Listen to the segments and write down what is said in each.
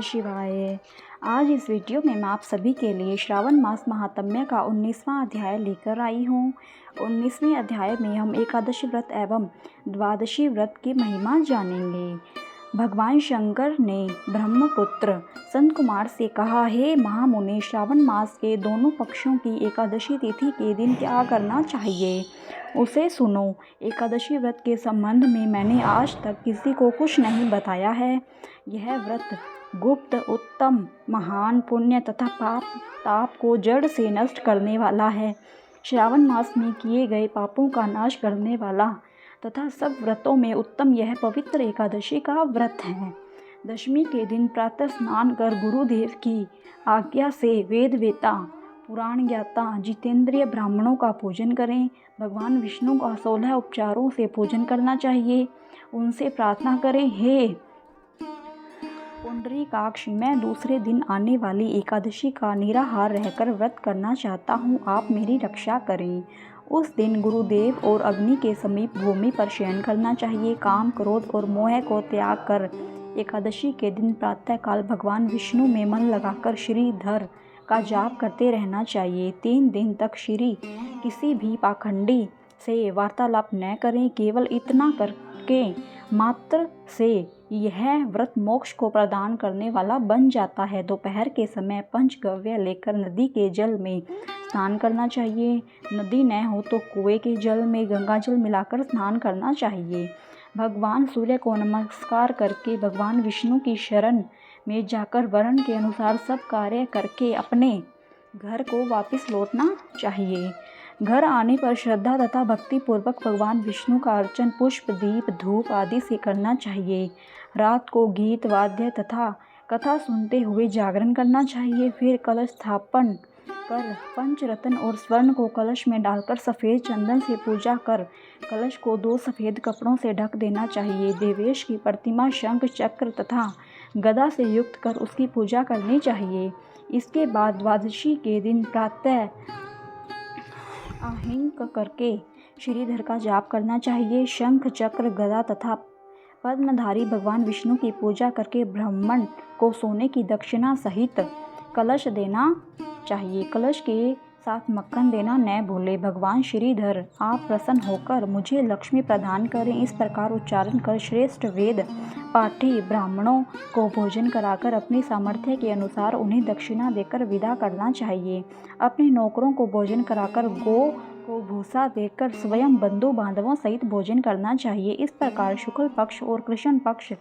शिवाय। आज इस वीडियो में मैं आप सभी के लिए श्रावण मास महात्म्य का 19वां अध्याय लेकर आई हूँ। 19वें अध्याय में हम एकादशी व्रत एवं द्वादशी व्रत की महिमा जानेंगे। भगवान शंकर ने ब्रह्मपुत्र संत कुमार से कहा, हे महामुनि, श्रावण मास के दोनों पक्षों की एकादशी तिथि के दिन क्या करना चाहिए उसे सुनो। एकादशी व्रत के संबंध में मैंने आज तक किसी को कुछ नहीं बताया है। यह व्रत गुप्त, उत्तम, महान, पुण्य तथा पाप ताप को जड़ से नष्ट करने वाला है। श्रावण मास में किए गए पापों का नाश करने वाला तथा सब व्रतों में उत्तम यह पवित्र एकादशी का व्रत है। दशमी के दिन प्रातः स्नान कर गुरुदेव की आज्ञा से वेदवेता, पुराण ज्ञाता, जितेंद्रिय ब्राह्मणों का पूजन करें। भगवान विष्णु का 16 उपचारों से पूजन करना चाहिए। उनसे प्रार्थना करें, हे पुंडरीकाक्ष, मैं दूसरे दिन आने वाली एकादशी का निराहार रहकर व्रत करना चाहता हूँ, आप मेरी रक्षा करें। उस दिन गुरुदेव और अग्नि के समीप भूमि पर शयन करना चाहिए। काम, क्रोध और मोह को त्याग कर एकादशी के दिन प्रातःकाल भगवान विष्णु में मन लगाकर श्रीधर का जाप करते रहना चाहिए। 3 दिन तक किसी भी पाखंडी से वार्तालाप न करें। केवल इतना करके मात्र से यह व्रत मोक्ष को प्रदान करने वाला बन जाता है। दोपहर के समय पंचगव्य लेकर नदी के जल में स्नान करना चाहिए। नदी न हो तो कुएं के जल में गंगा जल मिलाकर स्नान करना चाहिए। भगवान सूर्य को नमस्कार करके भगवान विष्णु की शरण में जाकर वर्ण के अनुसार सब कार्य करके अपने घर को वापस लौटना चाहिए। घर आने पर श्रद्धा तथा भक्ति पूर्वक भगवान विष्णु का अर्चन पुष्प, दीप, धूप आदि से करना चाहिए। रात को गीत, वाद्य तथा कथा सुनते हुए जागरण करना चाहिए। फिर कलश स्थापन कर पंचरत्न और स्वर्ण को कलश में डालकर सफ़ेद चंदन से पूजा कर कलश को 2 सफ़ेद कपड़ों से ढक देना चाहिए। देवेश की प्रतिमा शंख, चक्र तथा गदा से युक्त कर उसकी पूजा करनी चाहिए। इसके बाद द्वादशी के दिन प्रातः आहिंक करके श्रीधर का जाप करना चाहिए। शंख, चक्र, गदा तथा पद्मधारी भगवान विष्णु की पूजा करके ब्राह्मण को सोने की दक्षिणा सहित कलश देना चाहिए। कलश के साथ मक्खन देना न भूले। भगवान श्रीधर, आप प्रसन्न होकर मुझे लक्ष्मी प्रदान करें, इस प्रकार उच्चारण कर श्रेष्ठ वेद पाठी ब्राह्मणों को भोजन कराकर अपनी सामर्थ्य के अनुसार उन्हें दक्षिणा देकर विदा करना चाहिए। अपने नौकरों को भोजन कराकर गौ को भूसा देकर स्वयं बंधु बांधवों सहित भोजन करना चाहिए। इस प्रकार शुक्ल पक्ष और कृष्ण पक्ष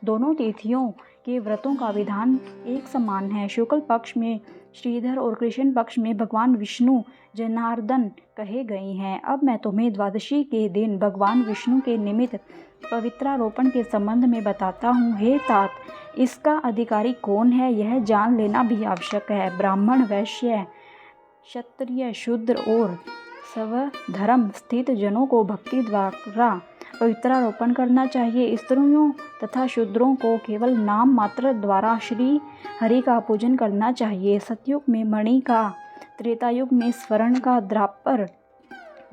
दोनों तिथियों के व्रतों का विधान एक समान है। शुक्ल पक्ष में श्रीधर और कृष्ण पक्ष में भगवान विष्णु जनार्दन कहे गए हैं। अब मैं तुम्हें द्वादशी के दिन भगवान विष्णु के निमित्त पवित्रारोपण के संबंध में बताता हूँ। हे तात, इसका अधिकारी कौन है यह जान लेना भी आवश्यक है। ब्राह्मण, वैश्य, क्षत्रिय, शूद्र और स्वधर्म स्थित जनों को भक्ति द्वारा पवित्रारोपण करना चाहिए। स्त्रियों तथा शूद्रों को केवल नाम मात्र द्वारा श्री हरि का पूजन करना चाहिए। सतयुग में मणि का, त्रेतायुग में स्वर्ण का, द्वापर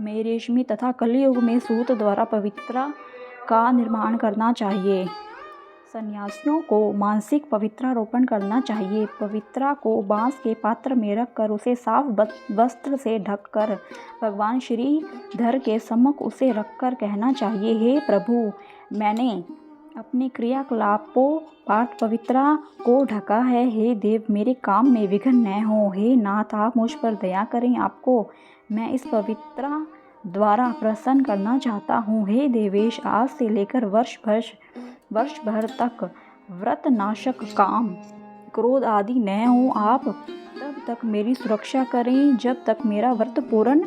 में रेशमी तथा कलियुग में सूत द्वारा पवित्रा का निर्माण करना चाहिए। सन्यासियों को मानसिक पवित्रारोपण करना चाहिए। पवित्रा को बांस के पात्र में रखकर उसे साफ वस्त्र से ढककर भगवान श्रीधर के सम्मुख उसे रखकर कहना चाहिए, हे प्रभु, मैंने अपने क्रियाकलापों पाठ पवित्रा को ढका है। हे देव, मेरे काम में विघ्न न हो। हे नाथ, आप मुझ पर दया करें, आपको मैं इस पवित्रा द्वारा प्रसन्न करना चाहता हूँ। हे देवेश, आज से लेकर वर्ष भर तक व्रत नाशक काम, क्रोध आदि न हो। आप तब तक मेरी सुरक्षा करें जब तक मेरा व्रत पूर्ण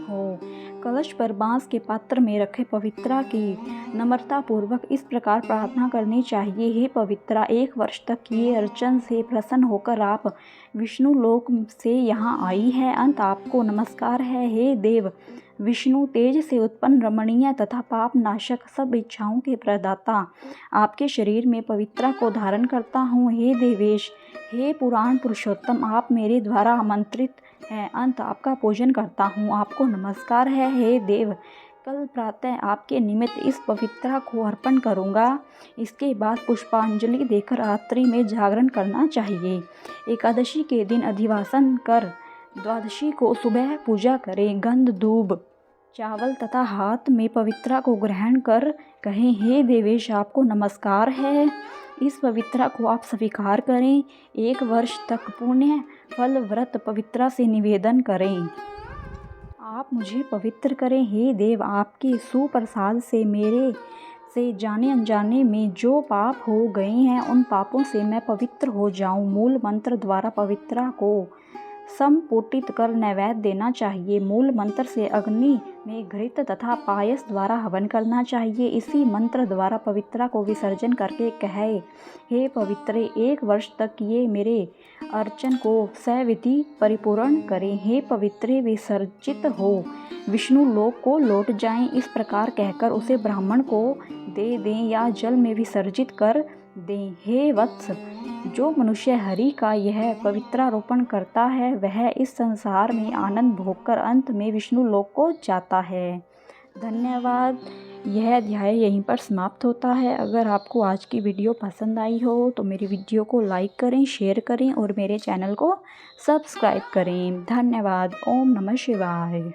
हो। कलश पर बांस के पात्र में रखे पवित्रा की नम्रता पूर्वक इस प्रकार प्रार्थना करनी चाहिए, हे पवित्रा, 1 वर्ष तक किए अर्चन से प्रसन्न होकर आप विष्णु लोक से यहाँ आई है। अंत आपको नमस्कार है। हे देव विष्णु, तेज से उत्पन्न रमणीय तथा पाप नाशक सब इच्छाओं के प्रदाता, आपके शरीर में पवित्रा को धारण करता हूँ। हे देवेश, हे पुराण पुरुषोत्तम, आप मेरे द्वारा आमंत्रित हैं। अंत आपका पूजन करता हूँ, आपको नमस्कार है। हे देव, कल प्रातः आपके निमित्त इस पवित्रा को अर्पण करूँगा। इसके बाद पुष्पांजलि देकर रात्रि में जागरण करना चाहिए। एकादशी के दिन अधिवासन कर द्वादशी को सुबह पूजा करें। गंध दूब चावल तथा हाथ में पवित्रा को ग्रहण कर कहें, हे देवेश आपको नमस्कार है। इस पवित्रा को आप स्वीकार करें। 1 वर्ष तक पुण्य फल व्रत पवित्रा से निवेदन करें। आप मुझे पवित्र करें। हे देव, आपके सुप्रसाद से मेरे से जाने अनजाने में जो पाप हो गए हैं उन पापों से मैं पवित्र हो जाऊं। मूल मंत्र द्वारा पवित्रा को संपुटित कर नैवेद्य देना चाहिए। मूल मंत्र से अग्नि में घृत तथा पायस द्वारा हवन करना चाहिए। इसी मंत्र द्वारा पवित्रा को विसर्जन करके कहे, हे पवित्रे, 1 वर्ष तक ये मेरे अर्चन को सविधि परिपूर्ण करें। हे पवित्रे, विसर्जित हो विष्णु लोक को लौट जाएं। इस प्रकार कहकर उसे ब्राह्मण को दे दें या जल में विसर्जित कर दें। हे वत्स, जो मनुष्य हरि का यह पवित्रारोपण करता है वह इस संसार में आनंद भोगकर अंत में विष्णु लोक को जाता है। धन्यवाद। यह अध्याय यहीं पर समाप्त होता है। अगर आपको आज की वीडियो पसंद आई हो तो मेरी वीडियो को लाइक करें, शेयर करें और मेरे चैनल को सब्सक्राइब करें। धन्यवाद। ओम नमः शिवाय।